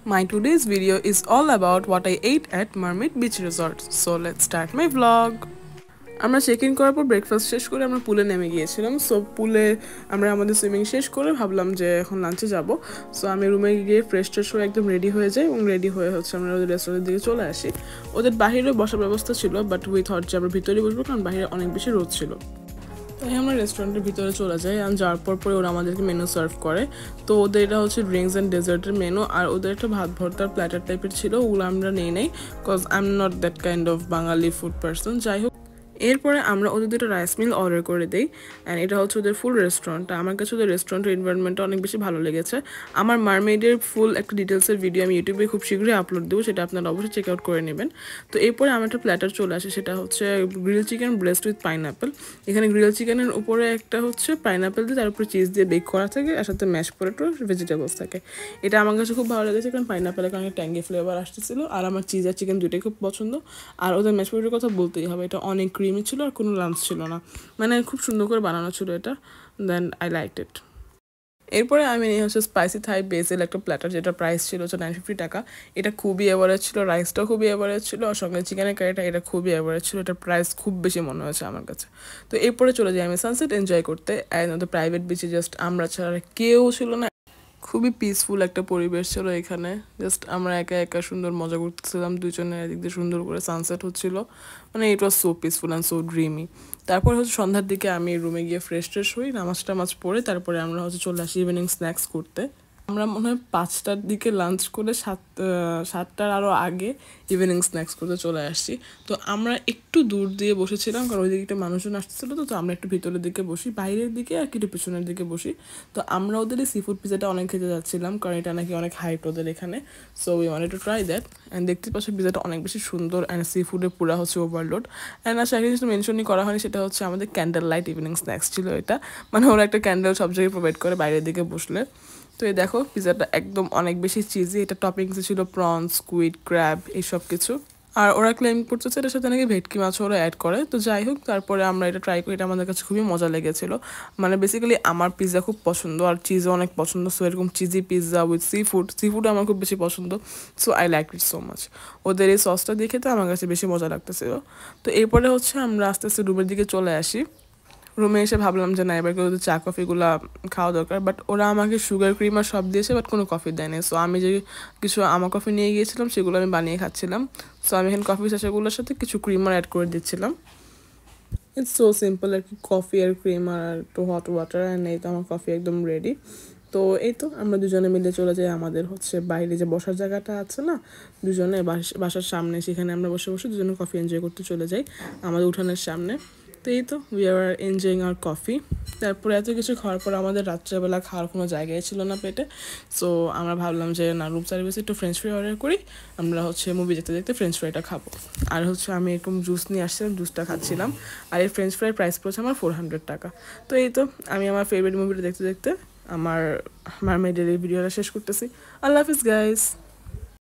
My today's video is all about what I ate at Mermaid Beach Resort. So let's start my vlog. আমরা check in করার পর breakfast শেষ করে আমরা পুলে নেমে গিয়েছিলাম। সো পুলে আমরা আমাদের সুইমিং শেষ করে ভাবলাম যে এখন লাঞ্চে যাব। সো আমি রুমে গিয়ে ফ্রেশ ট্রেশ হয়ে একদম রেডি হয়ে যাই এবং রেডি হয়ে আমরা ওদের রেস্টুরেন্টের দিকে চলে আসি। ওদের বাহিরে বসার ব্যবস্থা ছিল, বাট উই থট যে আমরা ভিতরে বসবো কারণ বাইরে অনেক বেশি রোদ ছিল। তাই আমরা রেস্টুরেন্টের ভিতরে চলে যাই, আর যাওয়ার পরে ওরা আমাদেরকে মেনু সার্ভ করে। তো ওদের এটা হচ্ছে ড্রিঙ্কস অ্যান্ড ডেজার্টের মেনু, আর ওদের একটা ভাত ভর্তার প্ল্যাটার টাইপের ছিল, ওগুলো আমরা নিয়ে নেই because I am not that kind of Bangali food person. যাই হোক, এরপরে আমরা ওদের দুটো রাইস মিল অর্ডার করে দিই, অ্যান্ড এটা হচ্ছে ওদের ফুল রেস্টুরেন্ট। আমার কাছে ওদের রেস্টুরেন্টের এনভায়রনমেন্টটা অনেক বেশি ভালো লেগেছে। আমার মারমেডের ফুল একটা ডিটেলসের ভিডিও আমি ইউটিউবে খুব শীঘ্রই আপলোড দেবো, সেটা আপনারা অবশ্যই চেক আউট করে নেবেন। তো এরপরে আমার একটা প্ল্যাটার চলে আসে, সেটা হচ্ছে grill chicken breast with pineapple. এখানে গ্রিল চিকেনের উপরে একটা হচ্ছে পাইনঅ্যাপেল দিয়ে তার উপরে চিজ দিয়ে বেক করা থাকে, আর সাথে ম্যাশ পটেটো ভেজিটেবলস থাকে। এটা আমার কাছে খুব ভালো লেগেছে কারণ পাইনঅ্যাপেলের কারণে ট্যাঙ্গি ফ্লেভার আসতেছিল, আর আমার চিজ আর চিকেন দুটোই খুব পছন্দ। আর ওদের ম্যাশ পটেটোর কথা বলতেই হবে, এটা অনেক ক্রিমি ছিল আর কোনো লাঞ্চ ছিল না, মানে খুব সুন্দর করে বানানো ছিল এটা। Then I liked it. এরপরে আমি নিয়ে হচ্ছে স্পাইসি থাই বেসিল একটা প্ল্যাটার, যেটা প্রাইস ছিল হচ্ছে 950 টাকা। এটা খুবই অ্যাভারেজ ছিল, রাইসটাও খুবই অ্যাভারেজ ছিল, আর সঙ্গে চিকেনের কারিটা এটা খুবই অ্যাভারেজ ছিল। এটার প্রাইস খুব বেশি মনে হয়েছে আমার কাছে। তো এরপরে চলে যাই আমি সানসেট এনজয় করতে, অ্যান্ড ওদের প্রাইভেট বিচে জাস্ট আমরা ছাড়া কেউ ছিল না। খুবই পিসফুল একটা পরিবেশ ছিল এখানে, জাস্ট আমরা একা একা সুন্দর মজা করতেছিলাম দুজনে, এদিক দিয়ে সুন্দর করে সানসেট হচ্ছিল, মানে it was so peaceful and so dreamy. তারপর হচ্ছে সন্ধ্যার দিকে আমি রুমে গিয়ে ফ্রেশ ট্রেশ হই, নামাজ টামাজ পড়ে তারপরে আমরা হচ্ছে চলে আসি ইভিনিং স্ন্যাক্স করতে। আমরা মনে হয় 5টার দিকে লাঞ্চ করে 7টার আরও আগে ইভিনিং স্ন্যাক্স করতে চলে আসছি। তো আমরা একটু দূর দিয়ে বসেছিলাম কারণ ওই দিকে একটা মানুষজন আসতেছিলো, তো আমরা একটু ভিতরের দিকে বসি, বাইরের দিকে আর একটু পিছনের দিকে বসি। তো আমরা ওদের এই সি ফুড পিজাটা অনেক খেতে যাচ্ছিলাম কারণ এটা নাকি অনেক হাইট ওদের এখানে। So we wanted to try that, and দেখতে পাচ্ছি পিজাটা অনেক বেশি সুন্দর, অ্যান্ড সি ফুডের পুরা হচ্ছে ওভারলোড। অ্যান্ড আর একটা জিনিস মেনশনই করা হয়নি, সেটা হচ্ছে আমাদের ক্যান্ডেল লাইট ইভিনিং স্ন্যাক্স ছিল এটা, মানে ওরা একটা ক্যান্ডেল সব জায়গায় প্রোভাইড করে বাইরের দিকে বসলে। তো এই দেখো পিজাটা একদম অনেক বেশি চিজি, এটা টপিংসে ছিল প্রনস, স্কুইড, ক্র্যাব এইসব কিছু। আর ওরা ক্লেম করতেছে এটার সাথে নাকি ভেটকি মাছও ওরা অ্যাড করে। তো যাই হোক, তারপরে আমরা এটা ট্রাই করি, এটা আমাদের কাছে খুবই মজা লেগেছিলো। মানে বেসিক্যালি আমার পিৎজা খুব পছন্দ আর চিজও অনেক পছন্দ, সো এরকম cheesy pizza with sea food আমার খুব বেশি পছন্দ। So I like it so much. ওদের এই সসটা দেখে তো আমার কাছে বেশি মজা লাগতেছিল। তো এরপরে হচ্ছে আমরা আস্তে আস্তে রুমের দিকে চলে আসি। রুমে এসে ভাবলাম যে না, এবার ওদের চা কফিগুলো খাওয়া দরকার, বাট ওরা আমাকে সুগার ক্রিম আর সব দিয়েছে, বাট কোনো কফি দেয়নি। সো আমি যে কিছু আমা কফি নিয়ে গিয়েছিলাম সেগুলো আমি বানিয়ে খাচ্ছিলাম। সো আমি এখানে কফি চাচাগুলোর সাথে কিছু ক্রিমার অ্যাড করে দিচ্ছিলাম। ইটস সো সিম্পল আর কি, কফি আর ক্রিম আর একটু হট ওয়াটার, অ্যান্ড এই তো আমার কফি একদম রেডি। তো এই তো আমরা দুজনে মিলে চলে যাই আমাদের হচ্ছে বাইরে যে বসার জায়গাটা আছে না, দুজনে বাসার সামনে, সেখানে আমরা বসে বসে দুজনে কফি এনজয় করতে চলে যাই আমাদের উঠানের সামনে। তো এই তো we are enjoying hour coffee. তারপরে এত কিছু খাওয়ার পর আমাদের রাত্রেবেলা খাওয়ার কোনো জায়গায় ছিল না পেটে। সো আমরা ভাবলাম যে না, রুম সার্ভিসে একটু ফ্রেঞ্চ ফ্রাই অর্ডার করি, আমরা হচ্ছে মুভি দেখতে দেখতে ফ্রেঞ্চ ফ্রাইটা খাবো। আর হচ্ছে আমি এরকম জুস নিয়ে আসছিলাম, জুসটা খাচ্ছিলাম। আর এই ফ্রেঞ্চ ফ্রাই প্রাইস পড়েছে আমার 400 টাকা। তো এই তো আমি আমার ফেভারিট মুভিটা দেখতে দেখতে আমার মারমেডের এই ভিডিওটা শেষ করতেছি। আল্লাহ হাফিজ গাইস।